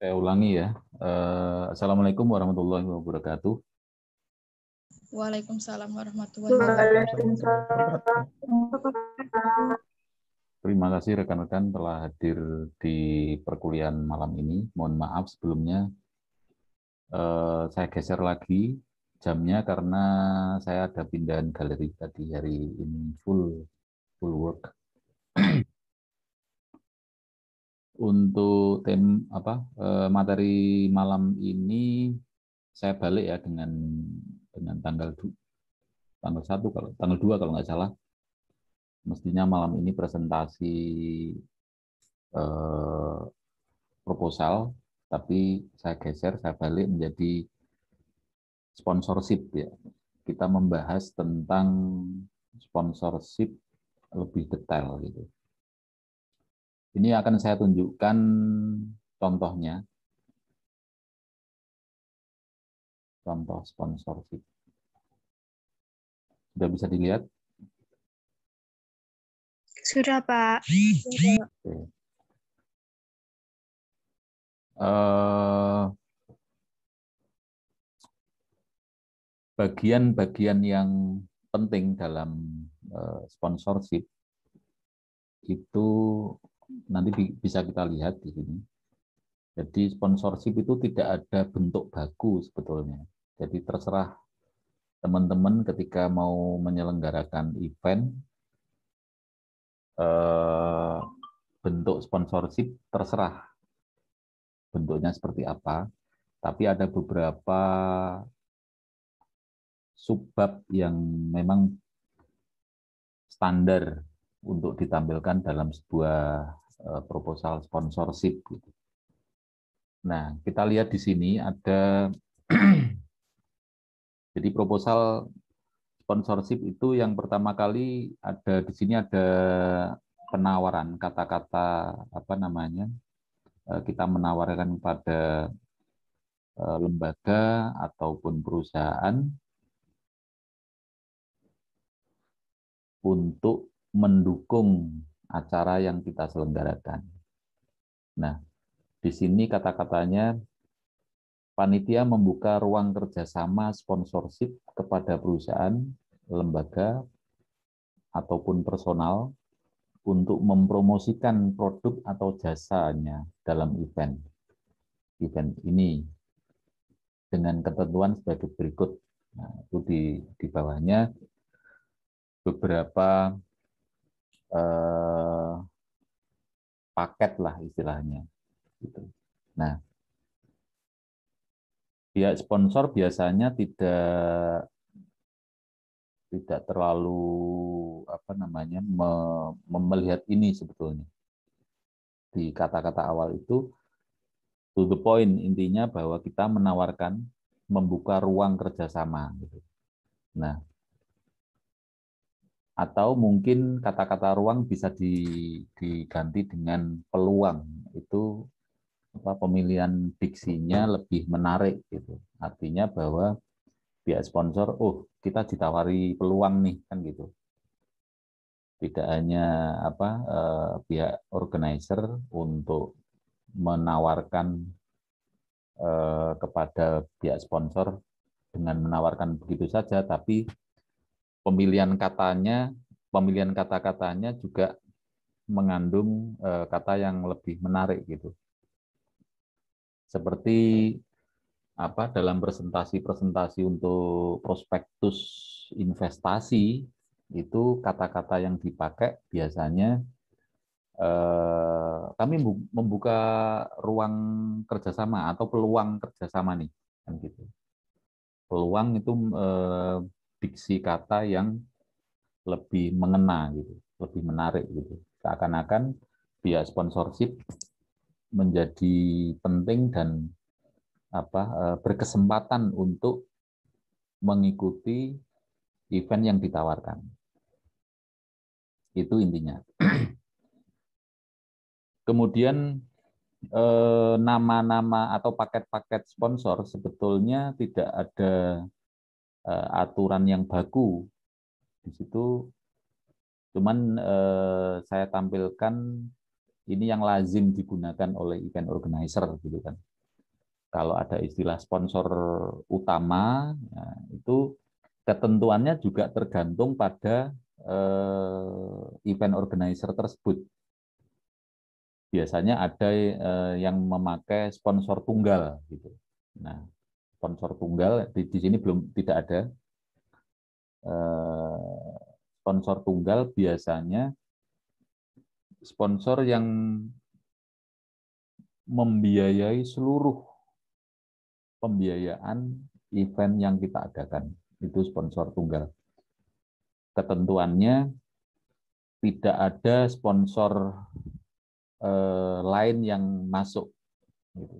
Saya ulangi ya. Assalamualaikum warahmatullahi wabarakatuh. Waalaikumsalam warahmatullahi wabarakatuh. Terima kasih rekan-rekan telah hadir di perkuliahan malam ini. Mohon maaf sebelumnya saya geser lagi jamnya karena saya ada pindahan galeri tadi hari ini full work. Untuk materi malam ini saya balik ya dengan tanggal 1 kalau tanggal 2 kalau nggak salah. Mestinya malam ini presentasi proposal, tapi saya geser, saya balik menjadi sponsorship ya. Kita membahas tentang sponsorship lebih detail gitu. Ini akan saya tunjukkan contohnya. Contoh sponsorship. Sudah bisa dilihat? Sudah, Pak. Oke. Bagian-bagian yang penting dalam sponsorship itu nanti bisa kita lihat di sini. Jadi sponsorship itu tidak ada bentuk baku sebetulnya. Jadi terserah teman-teman ketika mau menyelenggarakan event, bentuk sponsorship terserah bentuknya seperti apa. Tapi ada beberapa subbab yang memang standar untuk ditampilkan dalam sebuah proposal sponsorship. Nah, kita lihat di sini ada jadi proposal sponsorship itu yang pertama kali ada di sini ada penawaran kata-kata kita menawarkan pada lembaga ataupun perusahaan untuk mendukung acara yang kita selenggarakan. Nah, di sini kata-katanya panitia membuka ruang kerjasama sponsorship kepada perusahaan, lembaga, ataupun personal untuk mempromosikan produk atau jasanya dalam event ini dengan ketentuan sebagai berikut. Nah, itu di bawahnya beberapa paket lah istilahnya. Gitu. Nah, pihak sponsor biasanya tidak terlalu melihat ini sebetulnya. Di kata-kata awal itu to the point, intinya bahwa kita menawarkan membuka ruang kerjasama. Gitu. Nah, atau mungkin kata-kata ruang bisa diganti dengan peluang. Itu pemilihan diksinya lebih menarik gitu. Artinya bahwa pihak sponsor, kita ditawari peluang nih kan gitu. Tidak hanya pihak organizer untuk menawarkan kepada pihak sponsor dengan menawarkan begitu saja, tapi pemilihan kata-katanya juga mengandung kata yang lebih menarik gitu. Seperti dalam presentasi untuk prospektus investasi itu kata-kata yang dipakai biasanya kami membuka ruang kerjasama atau peluang kerjasama nih kan gitu. Peluang itu diksi kata yang lebih mengena gitu, lebih menarik gitu. Seakan-akan pihak sponsorship menjadi penting dan berkesempatan untuk mengikuti event yang ditawarkan. Itu intinya. Kemudian nama-nama atau paket-paket sponsor sebetulnya tidak ada aturan yang baku di situ. Cuman saya tampilkan ini yang lazim digunakan oleh event organizer gitu kan. Kalau ada istilah sponsor utama, nah, itu ketentuannya juga tergantung pada event organizer tersebut. Biasanya ada yang memakai sponsor tunggal gitu. Nah, sponsor tunggal di sini belum tidak ada. Sponsor tunggal biasanya sponsor yang membiayai seluruh pembiayaan event yang kita adakan. Itu sponsor tunggal. Ketentuannya tidak ada sponsor lain yang masuk.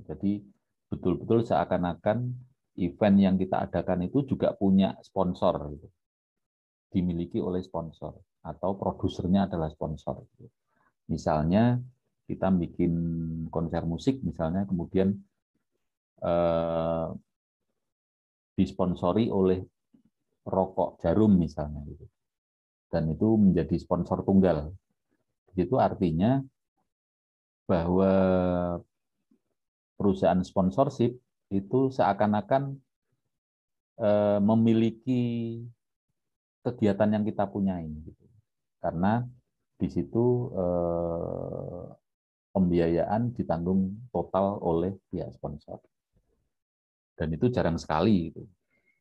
Jadi betul-betul seakan-akan event yang kita adakan itu juga punya sponsor, dimiliki oleh sponsor atau produsernya adalah sponsor. Misalnya kita bikin konser musik, misalnya kemudian disponsori oleh rokok Jarum misalnya, dan itu menjadi sponsor tunggal. Itu artinya bahwa perusahaan sponsorship itu seakan-akan memiliki kegiatan yang kita punyai, karena di situ pembiayaan ditanggung total oleh pihak sponsor. Dan itu jarang sekali,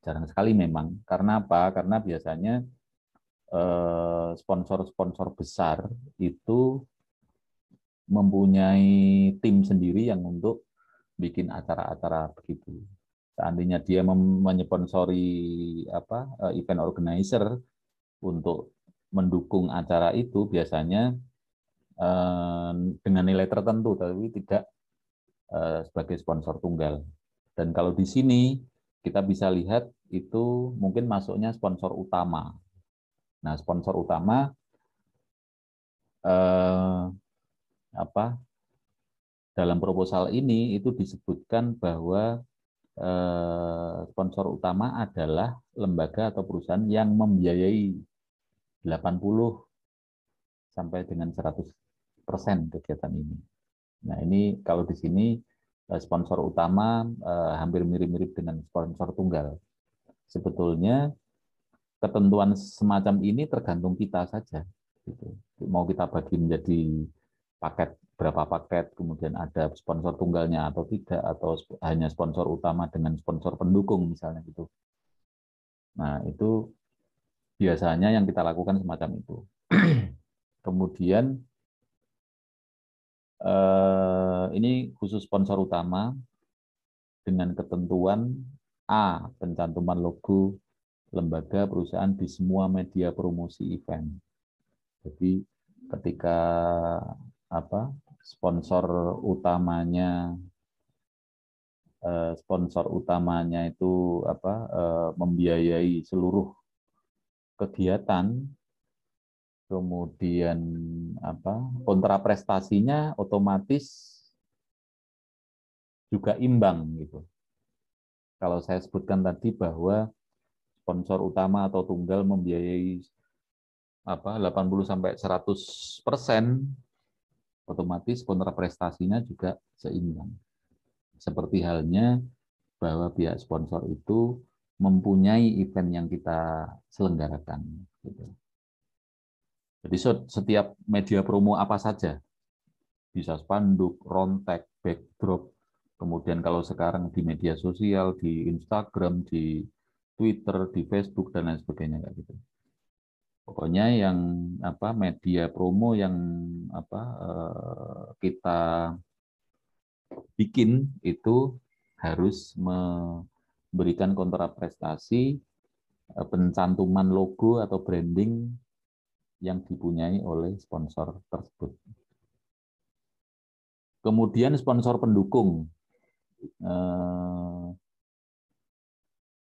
jarang sekali memang. Karena apa? Karena biasanya sponsor-sponsor besar itu mempunyai tim sendiri yang untuk bikin acara-acara begitu. Seandainya dia menyponsori event organizer untuk mendukung acara itu, biasanya dengan nilai tertentu, tapi tidak sebagai sponsor tunggal. Dan kalau di sini kita bisa lihat itu mungkin masuknya sponsor utama. Nah, sponsor utama dalam proposal ini itu disebutkan bahwa sponsor utama adalah lembaga atau perusahaan yang membiayai 80 sampai dengan 100% kegiatan ini. Nah, ini kalau di sini sponsor utama hampir mirip-mirip dengan sponsor tunggal. Sebetulnya ketentuan semacam ini tergantung kita saja. Gitu. Mau kita bagi menjadi paket, berapa paket, kemudian ada sponsor tunggalnya atau tidak, atau hanya sponsor utama dengan sponsor pendukung misalnya gitu. Nah, itu biasanya yang kita lakukan semacam itu. Kemudian ini khusus sponsor utama dengan ketentuan A, pencantuman logo lembaga perusahaan di semua media promosi event. Jadi ketika sponsor utamanya itu membiayai seluruh kegiatan, kemudian kontraprestasinya otomatis juga imbang gitu. Kalau saya sebutkan tadi bahwa sponsor utama atau tunggal membiayai 80 sampai 100%, otomatis kontraprestasinya juga seimbang. Seperti halnya bahwa pihak sponsor itu mempunyai event yang kita selenggarakan. Gitu. Jadi setiap media promo apa saja, bisa spanduk, rontek, backdrop, kemudian kalau sekarang di media sosial, di Instagram, di Twitter, di Facebook, dan lain sebagainya. Kayak gitu. Pokoknya yang media promo yang kita bikin itu harus memberikan kontraprestasi pencantuman logo atau branding yang dipunyai oleh sponsor tersebut. Kemudian sponsor pendukung.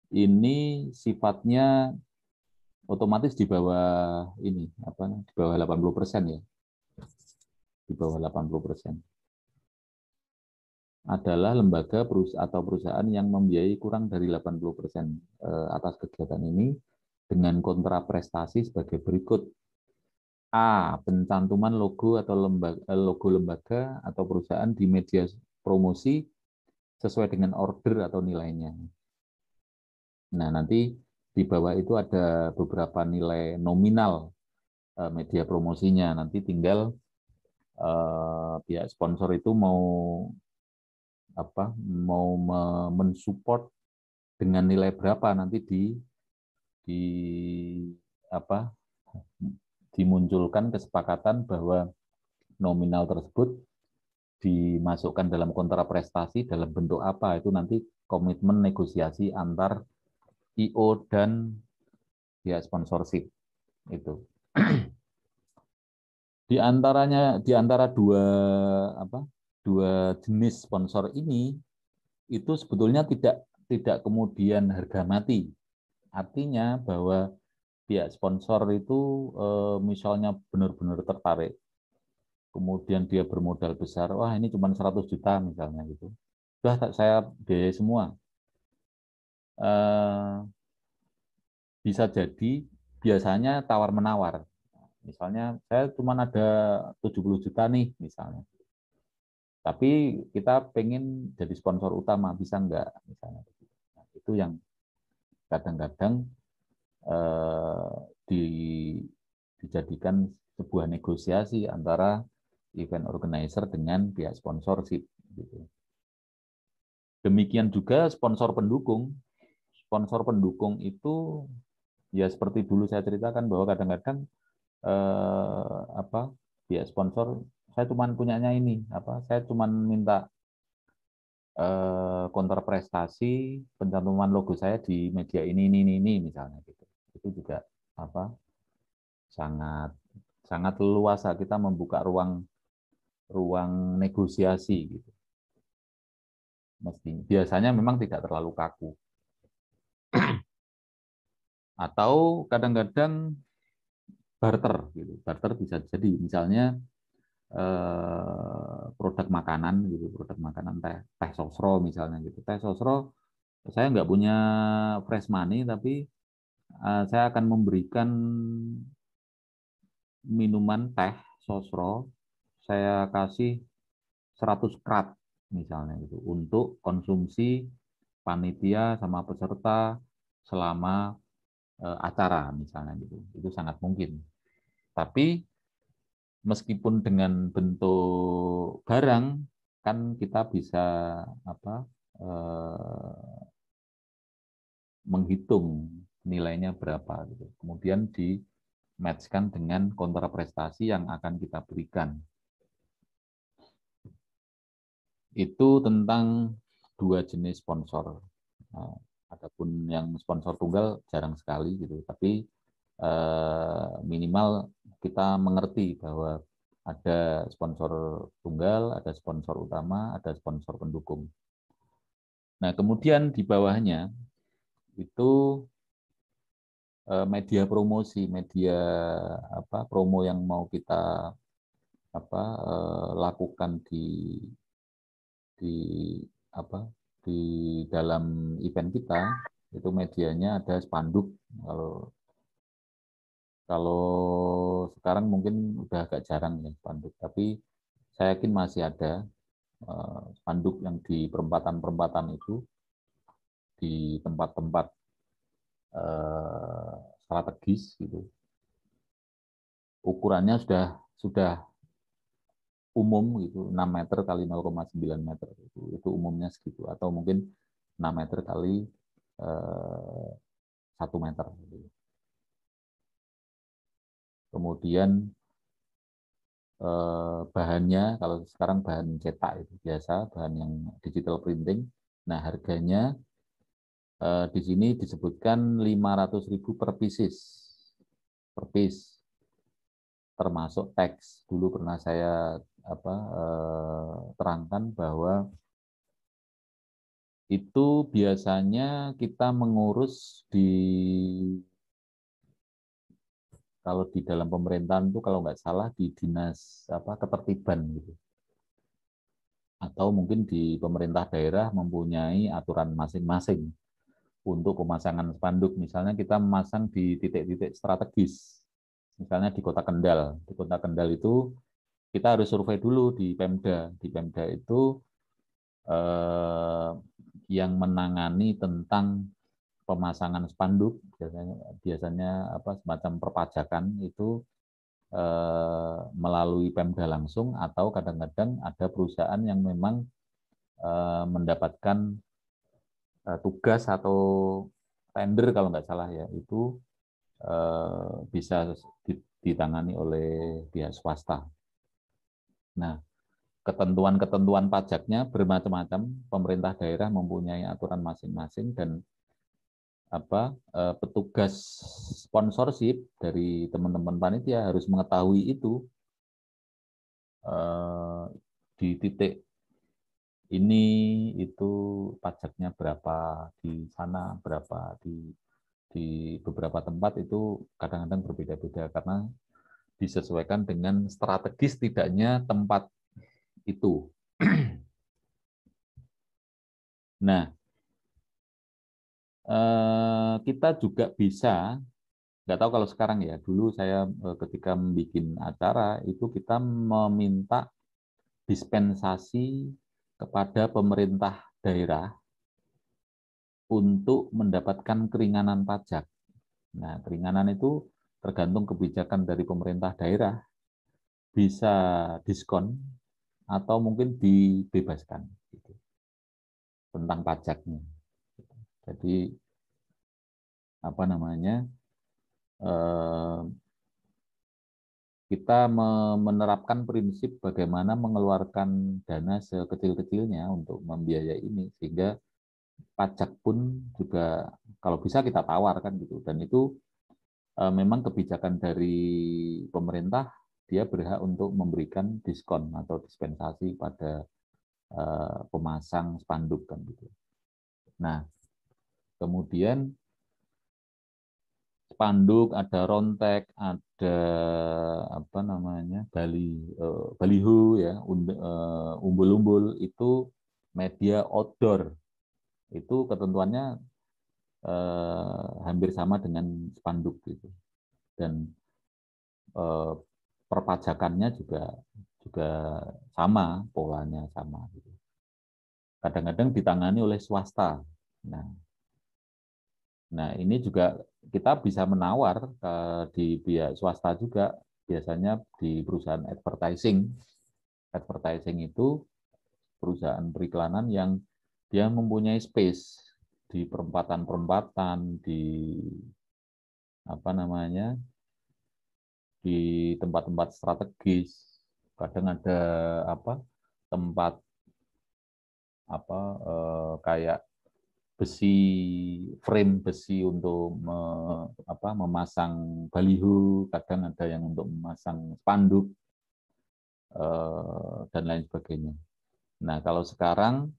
Ini sifatnya otomatis di bawah ini, di bawah 80% ya. Di bawah 80%. Adalah lembaga atau perusahaan yang membiayai kurang dari 80% atas kegiatan ini dengan kontraprestasi sebagai berikut. A. Pencantuman logo atau logo lembaga atau perusahaan di media promosi sesuai dengan order atau nilainya. Nah, nanti di bawah itu ada beberapa nilai nominal media promosinya. Nanti tinggal pihak sponsor itu mau mensupport dengan nilai berapa nanti di apa dimunculkan kesepakatan bahwa nominal tersebut dimasukkan dalam kontrak prestasi dalam bentuk apa, itu nanti komitmen negosiasi antar IO dan pihak sponsorship itu. Di antara dua jenis sponsor ini itu sebetulnya tidak kemudian harga mati. Artinya bahwa pihak sponsor itu misalnya benar-benar tertarik, kemudian dia bermodal besar, wah ini cuma 100 juta misalnya gitu. Sudah saya biaya semua. Bisa jadi biasanya tawar-menawar. Misalnya saya cuma ada 70 juta nih misalnya. Tapi kita pengen jadi sponsor utama, bisa enggak misalnya. Nah, itu yang kadang-kadang dijadikan sebuah negosiasi antara event organizer dengan pihak sponsorship. Gitu. Demikian juga sponsor pendukung. Sponsor pendukung itu ya seperti dulu saya ceritakan bahwa kadang-kadang pihak sponsor, saya cuma punyanya ini, saya cuma minta kontrak prestasi pencantuman logo saya di media ini misalnya gitu. Itu juga sangat sangat leluasa kita membuka ruang negosiasi gitu. Biasanya memang tidak terlalu kaku. Atau kadang-kadang barter gitu. Barter bisa jadi misalnya produk makanan gitu, produk makanan teh sosro misalnya gitu. Teh sosro saya nggak punya fresh money, tapi saya akan memberikan minuman teh sosro, saya kasih 100 krat misalnya gitu untuk konsumsi panitia sama peserta selama acara misalnya gitu. Itu sangat mungkin. Tapi meskipun dengan bentuk barang kan kita bisa menghitung nilainya berapa gitu. Kemudian di-matchkan dengan kontrak prestasi yang akan kita berikan. Itu tentang dua jenis sponsor. Nah, adapun yang sponsor tunggal jarang sekali gitu, tapi minimal kita mengerti bahwa ada sponsor tunggal, ada sponsor utama, ada sponsor pendukung. Nah, kemudian di bawahnya itu media promosi, media promo yang mau kita lakukan di apa di dalam event kita. Itu medianya ada spanduk. Kalau sekarang mungkin udah agak jarang ya spanduk, tapi saya yakin masih ada spanduk yang di perempatan-perempatan itu, di tempat-tempat strategis gitu. Ukurannya sudah umum gitu, 6 meter kali 0,9 meter itu umumnya segitu, atau mungkin 6 meter kali 1 meter. Kemudian bahannya, kalau sekarang bahan cetak itu biasa, bahan yang digital printing. Nah, harganya di sini disebutkan 500.000 per piece, termasuk teks. Dulu pernah saya terangkan bahwa itu biasanya kita mengurus kalau di dalam pemerintahan itu kalau nggak salah di dinas ketertiban gitu. Atau mungkin di pemerintah daerah mempunyai aturan masing-masing untuk pemasangan spanduk. Misalnya kita memasang di titik-titik strategis. Misalnya di Kota Kendal. Di Kota Kendal itu kita harus survei dulu di Pemda. Di Pemda itu yang menangani tentang pemasangan spanduk, biasanya semacam perpajakan itu melalui Pemda langsung, atau kadang-kadang ada perusahaan yang memang mendapatkan tugas atau tender kalau nggak salah ya, itu bisa ditangani oleh pihak swasta. Nah, ketentuan-ketentuan pajaknya bermacam-macam, pemerintah daerah mempunyai aturan masing-masing, dan petugas sponsorship dari teman-teman panitia harus mengetahui itu di titik ini itu pajaknya berapa, di sana berapa, di beberapa tempat itu kadang-kadang berbeda-beda karena disesuaikan dengan strategis tidaknya tempat itu. Nah, kita juga bisa, nggak tahu kalau sekarang ya, dulu saya ketika membuat acara itu kita meminta dispensasi kepada pemerintah daerah untuk mendapatkan keringanan pajak. Nah, keringanan itu tergantung kebijakan dari pemerintah daerah, bisa diskon atau mungkin dibebaskan gitu, tentang pajaknya. Jadi kita menerapkan prinsip bagaimana mengeluarkan dana sekecil-kecilnya untuk membiayai ini, sehingga pajak pun juga kalau bisa kita tawarkan gitu. Dan itu memang kebijakan dari pemerintah, dia berhak untuk memberikan diskon atau dispensasi pada pemasang spanduk kan gitu. Nah, kemudian spanduk, ada rontek, ada baliho ya, umbul-umbul, itu media outdoor. Itu ketentuannya hampir sama dengan spanduk gitu. Dan perpajakannya juga sama, polanya sama gitu. Kadang-kadang ditangani oleh swasta. Nah, ini juga kita bisa menawar di pihak swasta juga, biasanya di perusahaan advertising. Advertising itu perusahaan periklanan yang dia mempunyai space di perempatan-perempatan, di tempat-tempat strategis. Kadang ada tempat kayak frame besi untuk memasang baliho, kadang ada yang untuk memasang spanduk dan lain sebagainya. Nah, kalau sekarang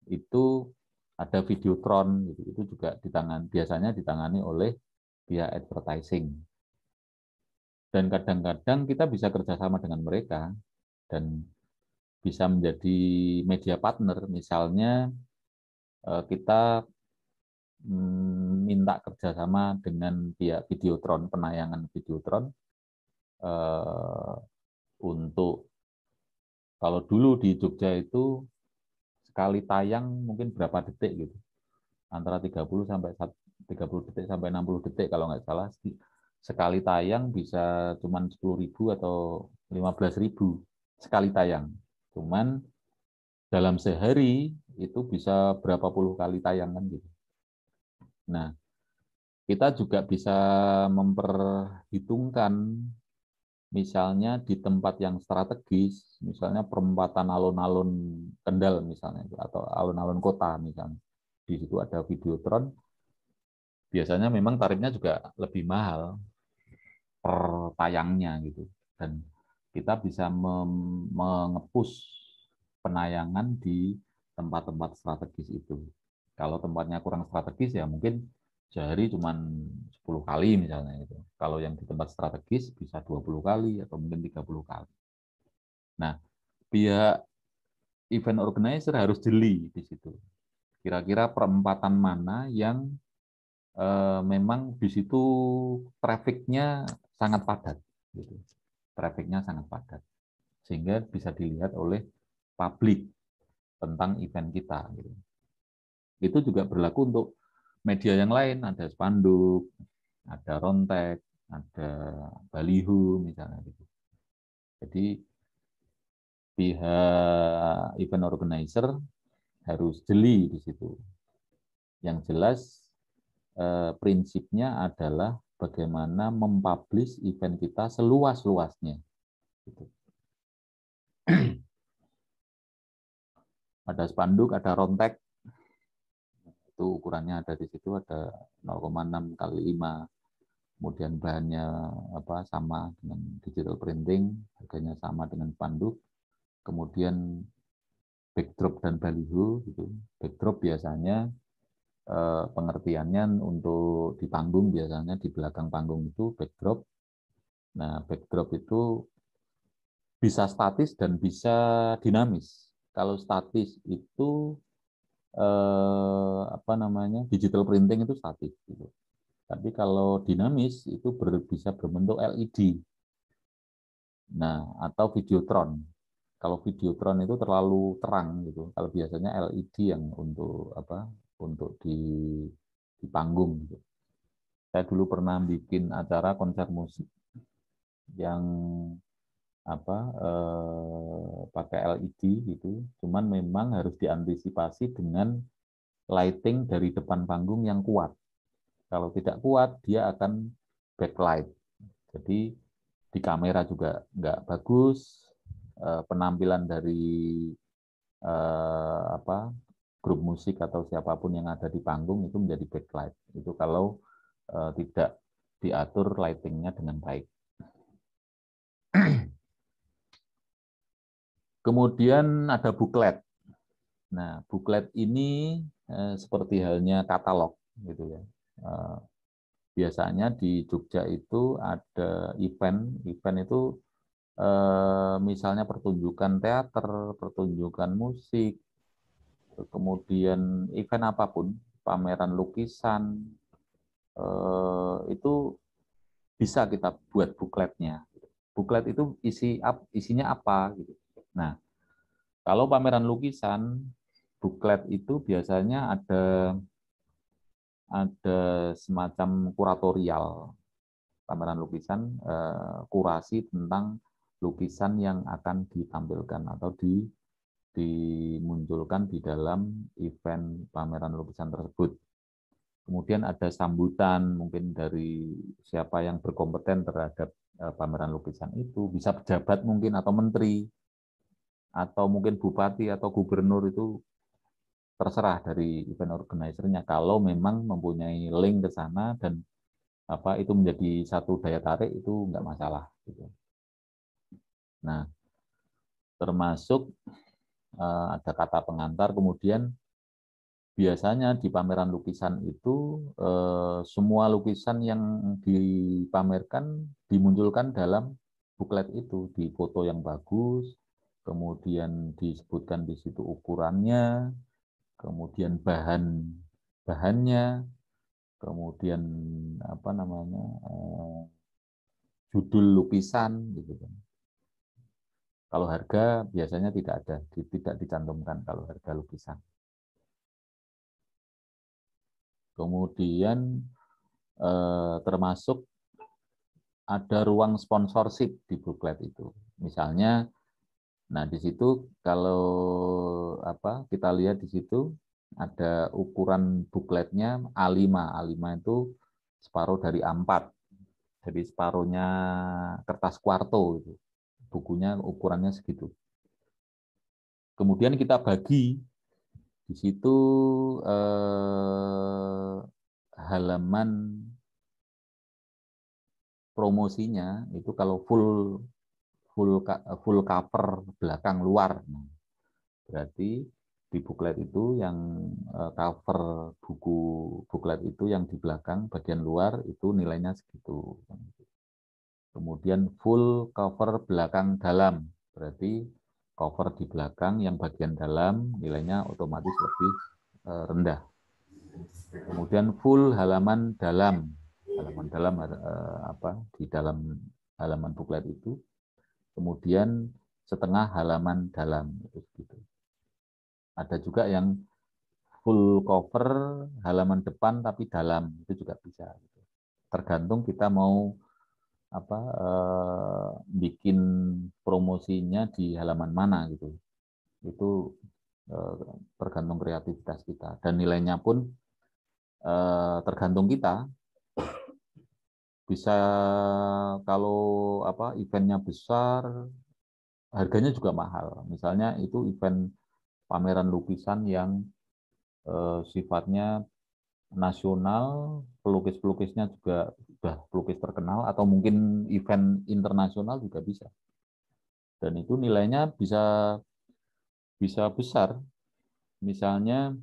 itu ada videotron, gitu. Itu juga biasanya ditangani oleh pihak advertising. Dan kadang-kadang kita bisa kerjasama dengan mereka dan bisa menjadi media partner. Misalnya kita minta kerjasama dengan pihak videotron, penayangan videotron, untuk, kalau dulu di Jogja itu sekali tayang mungkin berapa detik gitu, antara 30 detik sampai 60 detik kalau nggak salah. Sekali tayang bisa cuman 10.000 atau 15.000 sekali tayang. Cuman dalam sehari itu bisa berapa puluh kali tayangan gitu. Nah, kita juga bisa memperhitungkan, misalnya di tempat yang strategis, misalnya perempatan alun-alun Kendal misalnya, atau alun-alun kota misalnya, di situ ada videotron, biasanya memang tarifnya juga lebih mahal per tayangnya gitu, dan kita bisa mengepush penayangan di tempat-tempat strategis itu. Kalau tempatnya kurang strategis ya mungkin sehari cuma 10 kali misalnya itu. Kalau yang di tempat strategis bisa 20 kali atau mungkin 30 kali. Nah, pihak event organizer harus jeli di situ. Kira-kira perempatan mana yang memang di situ trafficnya sangat padat, gitu. Trafficnya sangat padat, sehingga bisa dilihat oleh publik. tentang event kita. Gitu. Itu juga berlaku untuk media yang lain, ada spanduk, ada rontek, ada baliho misalnya. Gitu. Jadi pihak event organizer harus jeli di situ. Yang jelas prinsipnya adalah bagaimana mempublish event kita seluas-luasnya. Gitu. Ada spanduk, ada rontek, itu ukurannya ada di situ, ada 0,6 kali 5, kemudian bahannya sama dengan digital printing, harganya sama dengan spanduk, kemudian backdrop dan baliho. Gitu. Backdrop biasanya pengertiannya untuk di panggung, biasanya di belakang panggung itu backdrop. Nah, backdrop itu bisa statis dan bisa dinamis. Kalau statis itu digital printing itu statis. Gitu. Tapi kalau dinamis itu bisa berbentuk LED. Nah, atau videotron. Kalau videotron itu terlalu terang gitu. Kalau biasanya LED yang untuk di panggung. Gitu. Saya dulu pernah bikin acara konser musik yang pakai LED gitu. Cuman memang harus diantisipasi dengan lighting dari depan panggung yang kuat. Kalau tidak kuat, dia akan backlight. Jadi di kamera juga nggak bagus. Penampilan dari grup musik atau siapapun yang ada di panggung itu menjadi backlight. Itu kalau tidak diatur lightingnya dengan baik. Kemudian ada buklet. Nah, buklet ini seperti halnya katalog, gitu ya. Biasanya di Jogja itu ada event itu misalnya pertunjukan teater, pertunjukan musik, kemudian event apapun, pameran lukisan, itu bisa kita buat bukletnya. Buklet itu isinya apa? Gitu. Nah, kalau pameran lukisan, buklet itu biasanya ada semacam kuratorial. Pameran lukisan kurasi tentang lukisan yang akan ditampilkan atau dimunculkan di dalam event pameran lukisan tersebut. Kemudian ada sambutan mungkin dari siapa yang berkompeten terhadap pameran lukisan itu, bisa pejabat mungkin atau menteri, atau mungkin bupati atau gubernur, itu terserah dari event organizer-nya. Kalau memang mempunyai link ke sana dan itu menjadi satu daya tarik, itu nggak masalah. Gitu. Nah, termasuk ada kata pengantar, kemudian biasanya di pameran lukisan itu semua lukisan yang dipamerkan dimunculkan dalam buklet itu, di foto yang bagus, kemudian disebutkan di situ ukurannya, kemudian bahannya, kemudian judul lukisan, gitu kan. Kalau harga biasanya tidak dicantumkan kalau harga lukisan. Kemudian termasuk ada ruang sponsorship di buklet itu. Misalnya, nah di situ kalau kita lihat di situ ada ukuran bukletnya A5. A5 itu separuh dari A4. Jadi separuhnya kertas kuarto itu. Bukunya ukurannya segitu. Kemudian kita bagi di situ halaman promosinya itu kalau full cover belakang luar. Berarti di buklet itu yang cover buku buklet itu yang di belakang bagian luar itu nilainya segitu. Kemudian full cover belakang dalam, berarti cover di belakang yang bagian dalam nilainya otomatis lebih rendah. Kemudian full halaman dalam di dalam halaman buklet itu, kemudian setengah halaman dalam, itu gitu. Ada juga yang full cover halaman depan tapi dalam, itu juga bisa. Tergantung kita mau bikin promosinya di halaman mana gitu. Itu tergantung kreativitas kita, dan nilainya pun tergantung kita. Bisa kalau eventnya besar, harganya juga mahal. Misalnya itu event pameran lukisan yang sifatnya nasional, pelukis-pelukisnya juga sudah pelukis terkenal, atau mungkin event internasional juga bisa. Dan itu nilainya bisa besar. Misalnya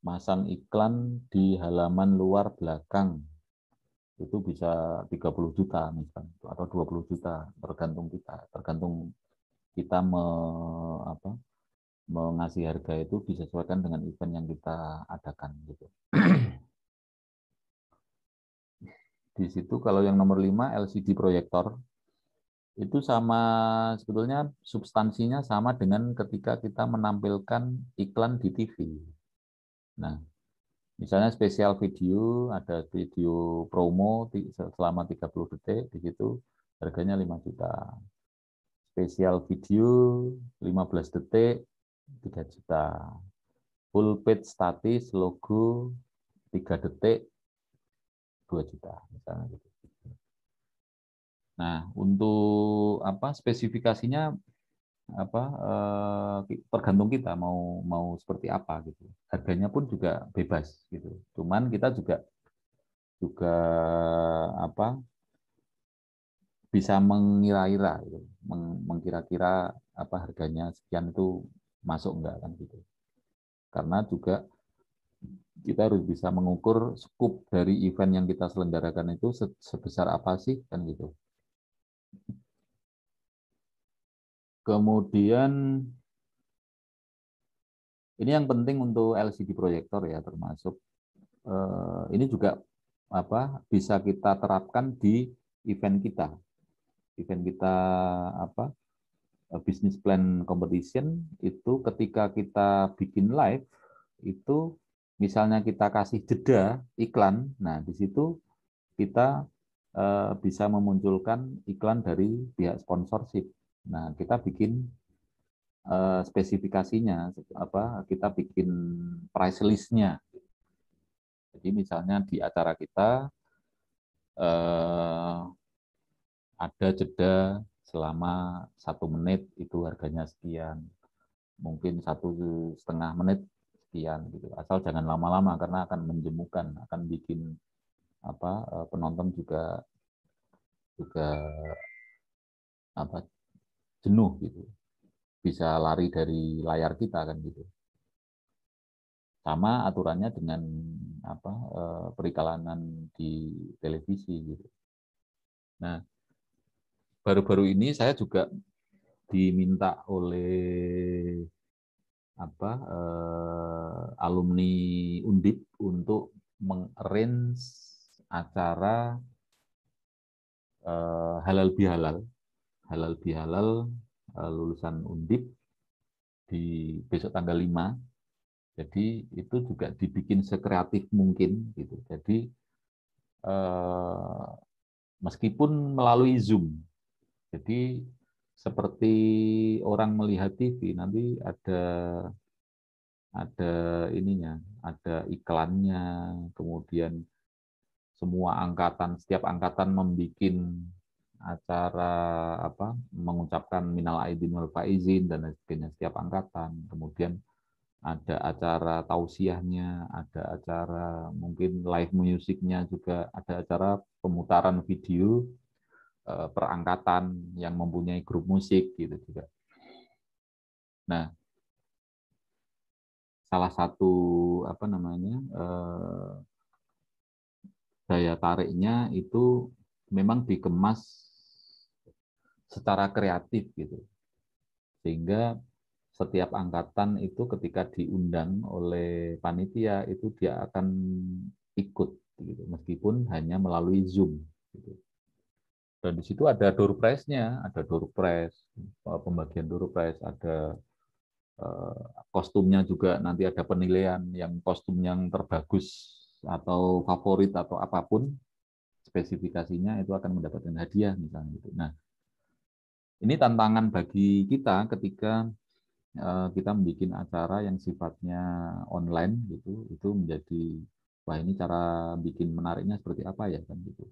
masang iklan di halaman luar belakang itu bisa 30 juta misalnya, atau 20 juta, tergantung kita mengasih harga itu disesuaikan dengan event yang kita adakan gitu. Di situ kalau yang nomor 5 LCD proyektor itu sama, sebetulnya substansinya sama dengan ketika kita menampilkan iklan di TV. Nah, misalnya spesial video, ada video promo selama 30 detik, di situ harganya 5 juta. Spesial video 15 detik, 3 juta. Full page statis, logo 3 detik, 2 juta. Misalnya gitu. Nah, untuk spesifikasinya tergantung kita mau seperti apa gitu. Harganya pun juga bebas gitu. Cuman kita juga bisa mengira-ira gitu. Mengkira-kira harganya sekian itu masuk enggak kan gitu. Karena juga kita harus bisa mengukur skup dari event yang kita selenggarakan itu sebesar apa sih kan gitu. Kemudian ini yang penting untuk LCD proyektor ya, termasuk ini juga bisa kita terapkan di event kita. Event kita business plan competition itu ketika kita bikin live itu misalnya kita kasih jeda iklan, nah di situ kita bisa memunculkan iklan dari pihak sponsorship. Nah, kita bikin spesifikasinya, kita bikin price list-nya. Jadi misalnya di acara kita ada jeda selama 1 menit itu harganya sekian, mungkin 1,5 menit sekian gitu. Asal jangan lama-lama karena akan menjemukan, akan bikin penonton juga jenuh gitu, bisa lari dari layar kita kan gitu. Sama aturannya dengan periklanan di televisi gitu. Nah, baru-baru ini saya juga diminta oleh alumni Undip untuk mengarrange acara halal bihalal lulusan Undip di besok tanggal 5. Jadi itu juga dibikin sekreatif mungkin gitu. Jadi meskipun melalui Zoom. Jadi seperti orang melihat TV, nanti ada ininya, ada iklannya, kemudian setiap angkatan membuat acara mengucapkan minal aidin wal faizin dan lain sebagainya, setiap angkatan. Kemudian ada acara tausiahnya, ada acara mungkin live musiknya juga, ada acara pemutaran video perangkatan yang mempunyai grup musik gitu juga. Nah, salah satu daya tariknya itu memang dikemas secara kreatif gitu, sehingga setiap angkatan itu ketika diundang oleh panitia itu dia akan ikut gitu, meskipun hanya melalui Zoom gitu. Dan di situ ada door prize-nya, ada door prize, pembagian door prize, ada Kostumnya juga nanti ada penilaian, yang kostum yang terbagus atau favorit atau apapun spesifikasinya itu akan mendapatkan hadiah misalnya gitu. Nah, ini tantangan bagi kita ketika kita membuat acara yang sifatnya online gitu, itu menjadi wah ini cara bikin menariknya seperti apa ya kan gitu.